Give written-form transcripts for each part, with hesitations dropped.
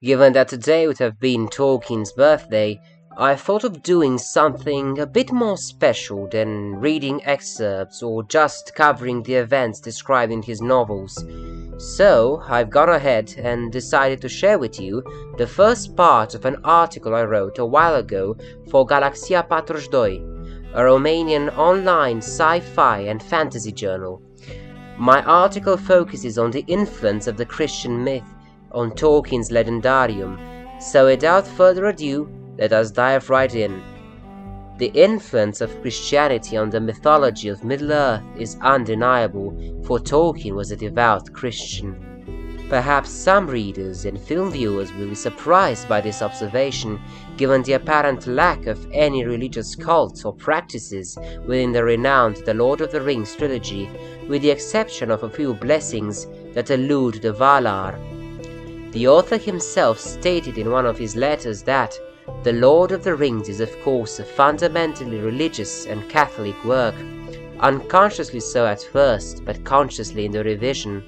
Given that today would have been Tolkien's birthday, I thought of doing something a bit more special than reading excerpts or just covering the events described in his novels. So, I've gone ahead and decided to share with you the first part of an article I wrote a while ago for Galaxia 42, a Romanian online sci-fi and fantasy journal. My article focuses on the influence of the Christian myth on Tolkien's legendarium, so without further ado, let us dive right in. The influence of Christianity on the mythology of Middle-earth is undeniable, for Tolkien was a devout Christian. Perhaps some readers and film viewers will be surprised by this observation, given the apparent lack of any religious cults or practices within the renowned The Lord of the Rings trilogy, with the exception of a few blessings that allude to the Valar. The author himself stated in one of his letters that The Lord of the Rings is of course a fundamentally religious and Catholic work, unconsciously so at first, but consciously in the revision.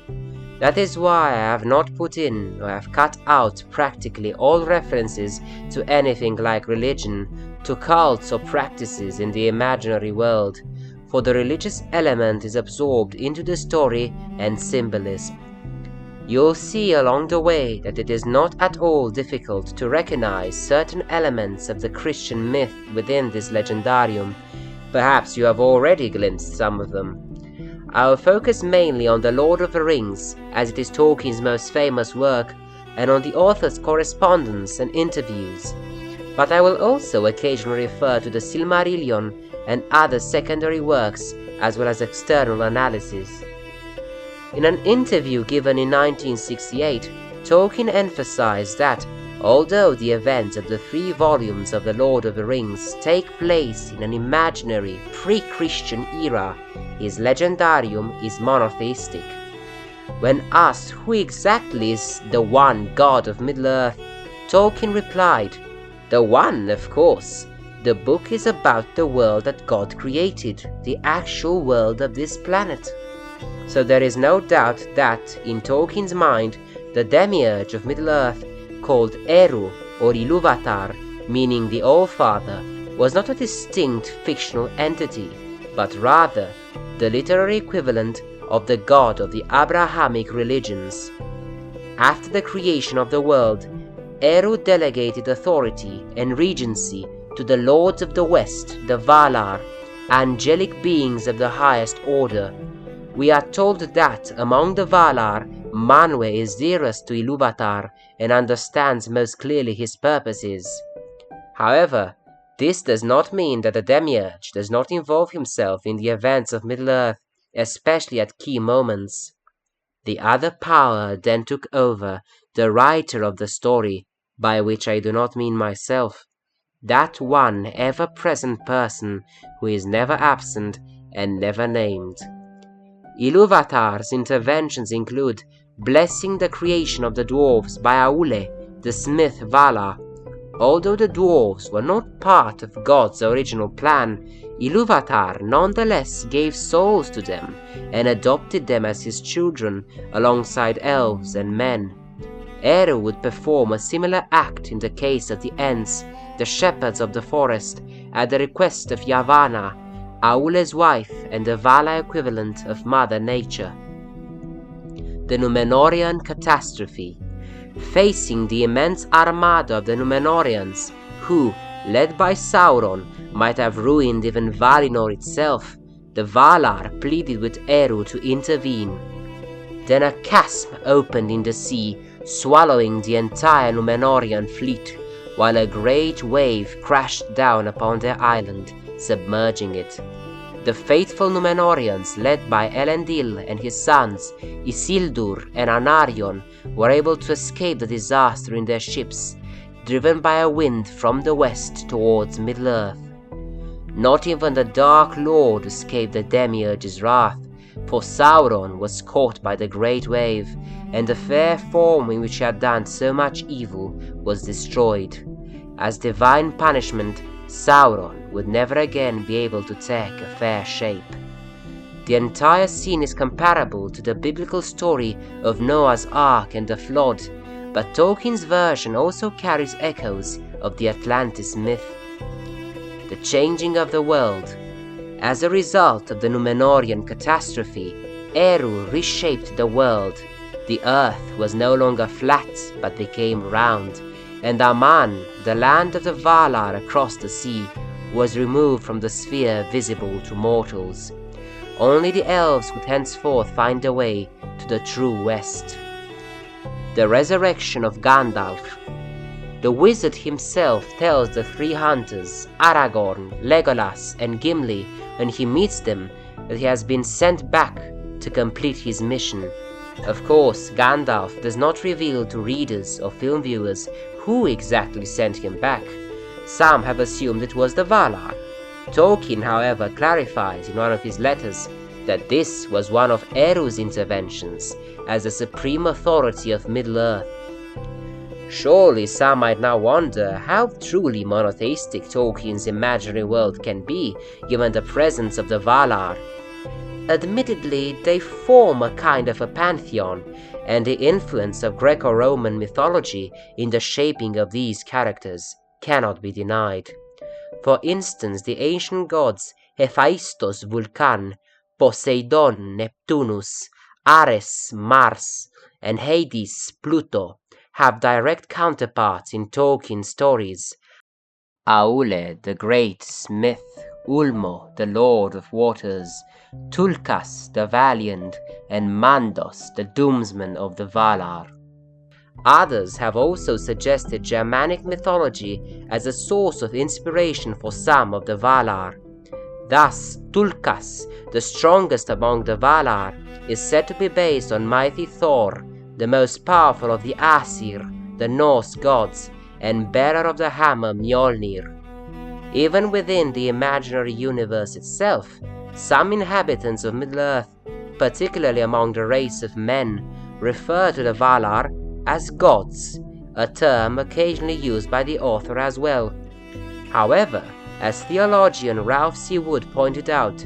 That is why I have not put in or have cut out practically all references to anything like religion, to cults or practices in the imaginary world, for the religious element is absorbed into the story and symbolism. You'll see along the way that it is not at all difficult to recognize certain elements of the Christian myth within this legendarium. Perhaps you have already glimpsed some of them. I will focus mainly on The Lord of the Rings, as it is Tolkien's most famous work, and on the author's correspondence and interviews. But I will also occasionally refer to the Silmarillion and other secondary works, as well as external analysis. In an interview given in 1968, Tolkien emphasized that, although the events of the 3 volumes of The Lord of the Rings take place in an imaginary pre-Christian era, his legendarium is monotheistic. When asked who exactly is the one god of Middle-earth, Tolkien replied, "The one, of course. The book is about the world that God created, the actual world of this planet." So there is no doubt that, in Tolkien's mind, the demiurge of Middle-earth, called Eru or Ilúvatar, meaning the All-Father, was not a distinct fictional entity, but rather the literary equivalent of the god of the Abrahamic religions. After the creation of the world, Eru delegated authority and regency to the lords of the West, the Valar, angelic beings of the highest order. We are told that, among the Valar, Manwë is dearest to Ilúvatar and understands most clearly his purposes. However, this does not mean that the demiurge does not involve himself in the events of Middle-earth, especially at key moments. The other power then took over, the writer of the story, by which I do not mean myself, that one ever-present person who is never absent and never named. Ilúvatar's interventions include blessing the creation of the dwarves by Aule, the smith Valar. Although the dwarves were not part of God's original plan, Ilúvatar nonetheless gave souls to them and adopted them as his children alongside elves and men. Eru would perform a similar act in the case of the Ents, the shepherds of the forest, at the request of Yavanna, Aule's wife and the Valar equivalent of Mother Nature. The Númenórean catastrophe. Facing the immense armada of the Númenóreans, who, led by Sauron, might have ruined even Valinor itself, the Valar pleaded with Eru to intervene. Then a chasm opened in the sea, swallowing the entire Númenórean fleet, while a great wave crashed down upon their island, submerging it. The faithful Númenóreans, led by Elendil and his sons, Isildur and Anarion, were able to escape the disaster in their ships, driven by a wind from the west towards Middle-earth. Not even the Dark Lord escaped the demiurge's wrath, for Sauron was caught by the great wave, and the fair form in which he had done so much evil was destroyed. As divine punishment, Sauron would never again be able to take a fair shape. The entire scene is comparable to the biblical story of Noah's Ark and the flood, but Tolkien's version also carries echoes of the Atlantis myth. The changing of the world. As a result of the Númenórean catastrophe, Eru reshaped the world. The earth was no longer flat, but became round, and Aman, the land of the Valar across the sea, was removed from the sphere visible to mortals. Only the elves could henceforth find a way to the true west. The resurrection of Gandalf. The wizard himself tells the three hunters, Aragorn, Legolas, and Gimli, when he meets them, that he has been sent back to complete his mission. Of course, Gandalf does not reveal to readers or film viewers who exactly sent him back. Some have assumed it was the Valar. Tolkien, however, clarifies in one of his letters that this was one of Eru's interventions as the supreme authority of Middle-earth. Surely some might now wonder how truly monotheistic Tolkien's imaginary world can be, given the presence of the Valar. Admittedly, they form a kind of a pantheon, and the influence of Greco-Roman mythology in the shaping of these characters cannot be denied. For instance, the ancient gods Hephaistos Vulcan, Poseidon Neptunus, Ares Mars, and Hades Pluto have direct counterparts in Tolkien's stories. Aule, the great smith, Ulmo, the lord of waters, Tulkas, the valiant, and Mandos, the doomsman of the Valar. Others have also suggested Germanic mythology as a source of inspiration for some of the Valar. Thus, Tulkas, the strongest among the Valar, is said to be based on mighty Thor, the most powerful of the Aesir, the Norse gods, and bearer of the hammer Mjolnir. Even within the imaginary universe itself, some inhabitants of Middle-earth, particularly among the race of men, refer to the Valar as gods, a term occasionally used by the author as well. However, as theologian Ralph C. Wood pointed out,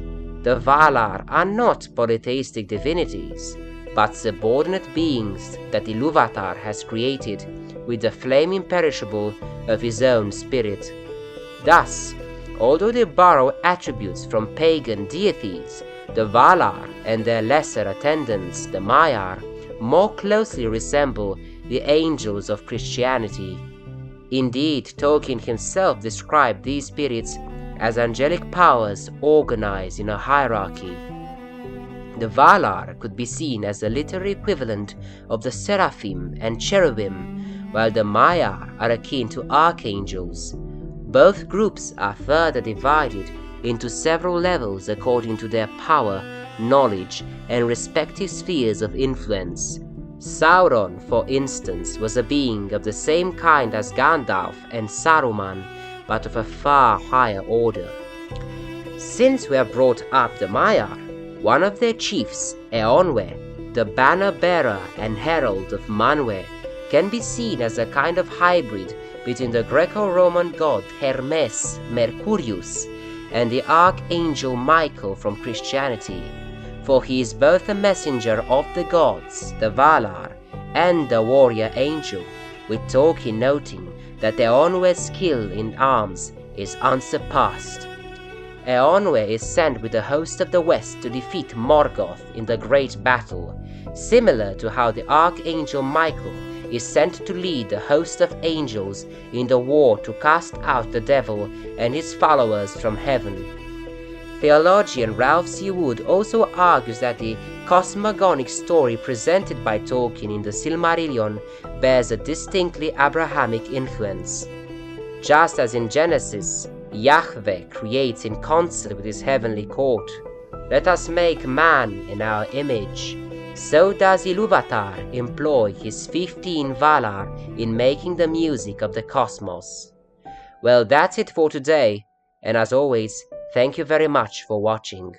the Valar are not polytheistic divinities, but subordinate beings that Ilúvatar has created with the flame imperishable of his own spirit. Thus, although they borrow attributes from pagan deities, the Valar and their lesser attendants, the Maiar, more closely resemble the angels of Christianity. Indeed, Tolkien himself described these spirits as angelic powers organized in a hierarchy. The Valar could be seen as the literary equivalent of the seraphim and cherubim, while the Maiar are akin to archangels. Both groups are further divided into several levels according to their power, knowledge, and respective spheres of influence. Sauron, for instance, was a being of the same kind as Gandalf and Saruman, but of a far higher order. Since we have brought up the Maiar, one of their chiefs, Eonwe, the banner-bearer and herald of Manwe, can be seen as a kind of hybrid between the Greco-Roman god Hermes Mercurius and the archangel Michael from Christianity, for he is both a messenger of the gods, the Valar, and a warrior angel, with Tolkien noting that Eonwe's skill in arms is unsurpassed. Eonwe is sent with the host of the West to defeat Morgoth in the Great Battle, similar to how the Archangel Michael is sent to lead the host of angels in the war to cast out the devil and his followers from heaven. Theologian Ralph C. Wood also argues that the cosmogonic story presented by Tolkien in the Silmarillion bears a distinctly Abrahamic influence. Just as in Genesis, Yahweh creates in concert with his heavenly court, "Let us make man in our image," so does Ilúvatar employ his 15 Valar in making the music of the cosmos. Well, that's it for today, and as always, thank you very much for watching.